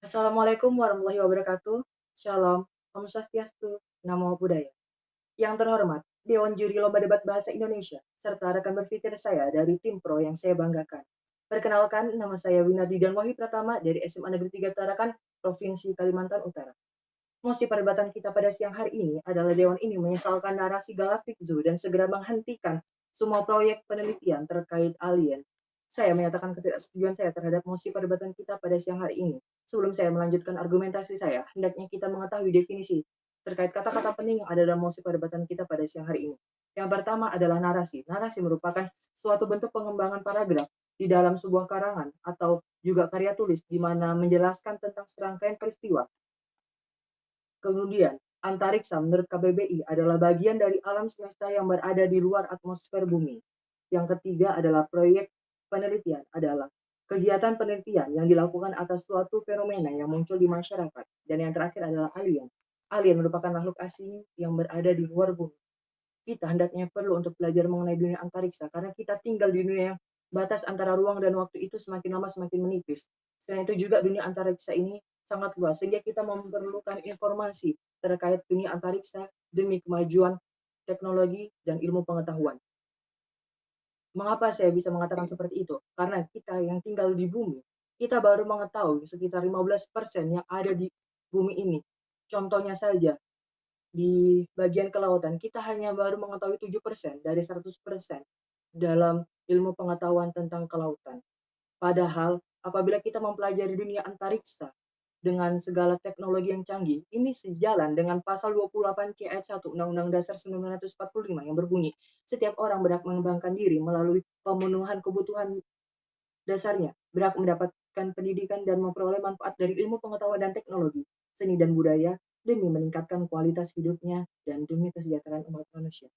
Assalamualaikum warahmatullahi wabarakatuh. Shalom, Om Swastiastu, Namo Buddhaya. Yang terhormat, Dewan Juri Lomba Debat Bahasa Indonesia, serta rekan berpikir saya dari tim Pro yang saya banggakan. Perkenalkan, nama saya Winardi dan Wahyu Pratama dari SMA Negeri 3 Tarakan, Provinsi Kalimantan Utara. Mosi perdebatan kita pada siang hari ini adalah Dewan ini menyesalkan narasi Galactic Zoo dan segera menghentikan semua proyek penelitian terkait alien. Saya menyatakan ketidaksetujuan saya terhadap mosi perdebatan kita pada siang hari ini. Sebelum saya melanjutkan argumentasi saya, hendaknya kita mengetahui definisi terkait kata-kata penting yang ada dalam mosi perdebatan kita pada siang hari ini. Yang pertama adalah narasi. Narasi merupakan suatu bentuk pengembangan paragraf di dalam sebuah karangan atau juga karya tulis di mana menjelaskan tentang serangkaian peristiwa. Kemudian, antariksa menurut KBBI adalah bagian dari alam semesta yang berada di luar atmosfer bumi. Yang ketiga adalah proyek penelitian adalah kegiatan penelitian yang dilakukan atas suatu fenomena yang muncul di masyarakat. Dan yang terakhir adalah alien. Alien merupakan makhluk asing yang berada di luar bumi. Kita hendaknya perlu untuk belajar mengenai dunia antariksa karena kita tinggal di dunia yang batas antara ruang dan waktu itu semakin lama semakin menipis. Selain itu juga dunia antariksa ini sangat luas sehingga kita memerlukan informasi terkait dunia antariksa demi kemajuan teknologi dan ilmu pengetahuan. Mengapa saya bisa mengatakan seperti itu? Karena kita yang tinggal di bumi, kita baru mengetahui sekitar 15% yang ada di bumi ini. Contohnya saja, di bagian kelautan, kita hanya baru mengetahui 7% dari 100% dalam ilmu pengetahuan tentang kelautan. Padahal, apabila kita mempelajari dunia antariksa dengan segala teknologi yang canggih, ini sejalan dengan pasal 28 C ayat 1 Undang-Undang Dasar 1945 yang berbunyi, setiap orang berhak mengembangkan diri melalui pemenuhan kebutuhan dasarnya, berhak mendapatkan pendidikan dan memperoleh manfaat dari ilmu pengetahuan dan teknologi, seni dan budaya, demi meningkatkan kualitas hidupnya dan demi kesejahteraan umat manusia.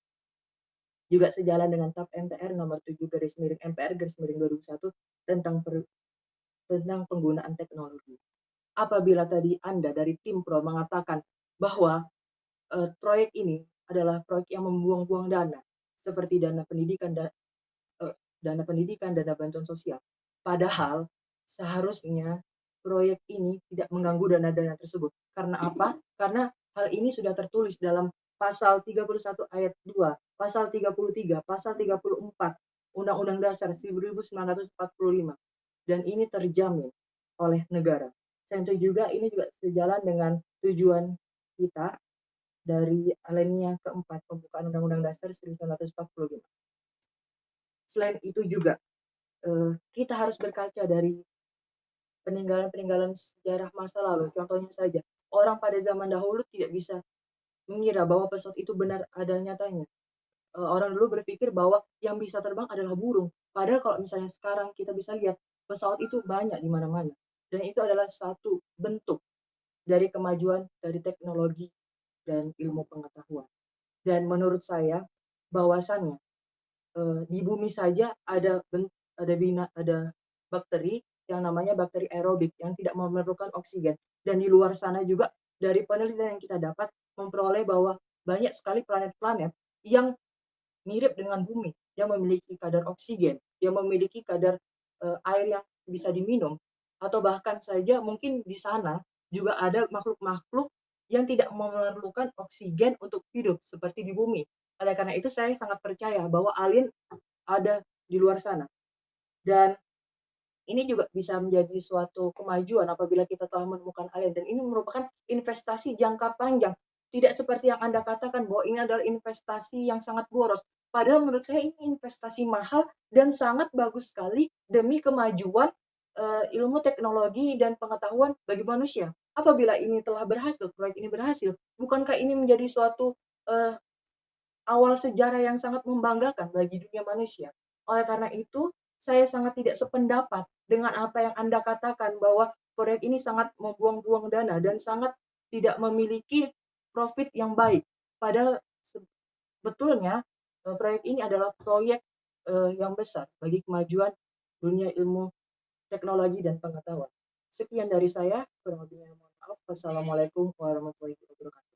Juga sejalan dengan TAP MPR nomor 7 garis miring MPR garis miring 2001 tentang penggunaan teknologi. Apabila tadi Anda dari tim Pro mengatakan bahwa proyek ini adalah proyek yang membuang-buang dana, seperti dana pendidikan, dana bantuan sosial. Padahal seharusnya proyek ini tidak mengganggu dana-dana tersebut. Karena apa? Karena hal ini sudah tertulis dalam pasal 31 ayat 2, pasal 33, pasal 34 Undang-Undang Dasar 1945. Dan ini terjamin oleh negara. Tentu juga ini juga sejalan dengan tujuan kita dari alinea keempat pembukaan Undang-Undang Dasar 1945. Selain itu juga kita harus berkaca dari peninggalan-peninggalan sejarah masa lalu. Contohnya saja, orang pada zaman dahulu tidak bisa mengira bahwa pesawat itu benar ada nyatanya. Orang dulu berpikir bahwa yang bisa terbang adalah burung. Padahal kalau misalnya sekarang kita bisa lihat pesawat itu banyak di mana-mana. Dan itu adalah satu bentuk dari kemajuan dari teknologi dan ilmu pengetahuan. Dan menurut saya bahwasannya di bumi saja ada bakteri yang namanya bakteri aerobik yang tidak memerlukan oksigen. Dan di luar sana juga dari penelitian yang kita dapat memperoleh bahwa banyak sekali planet-planet yang mirip dengan bumi, yang memiliki kadar oksigen, yang memiliki kadar air yang bisa diminum, atau bahkan saja mungkin di sana juga ada makhluk-makhluk yang tidak memerlukan oksigen untuk hidup seperti di bumi. Oleh karena itu saya sangat percaya bahwa alien ada di luar sana. Dan ini juga bisa menjadi suatu kemajuan apabila kita telah menemukan alien. Dan ini merupakan investasi jangka panjang. Tidak seperti yang Anda katakan bahwa ini adalah investasi yang sangat boros. Padahal menurut saya ini investasi mahal dan sangat bagus sekali demi kemajuan ilmu teknologi dan pengetahuan bagi manusia. Apabila ini telah berhasil, proyek ini berhasil, bukankah ini menjadi suatu awal sejarah yang sangat membanggakan bagi dunia manusia? Oleh karena itu, saya sangat tidak sependapat dengan apa yang Anda katakan bahwa proyek ini sangat membuang-buang dana dan sangat tidak memiliki profit yang baik. Padahal sebetulnya proyek ini adalah proyek yang besar bagi kemajuan dunia ilmu, teknologi, dan pengetahuan. Sekian dari saya, kurang lebihnya mohon maaf. Wassalamualaikum warahmatullahi wabarakatuh.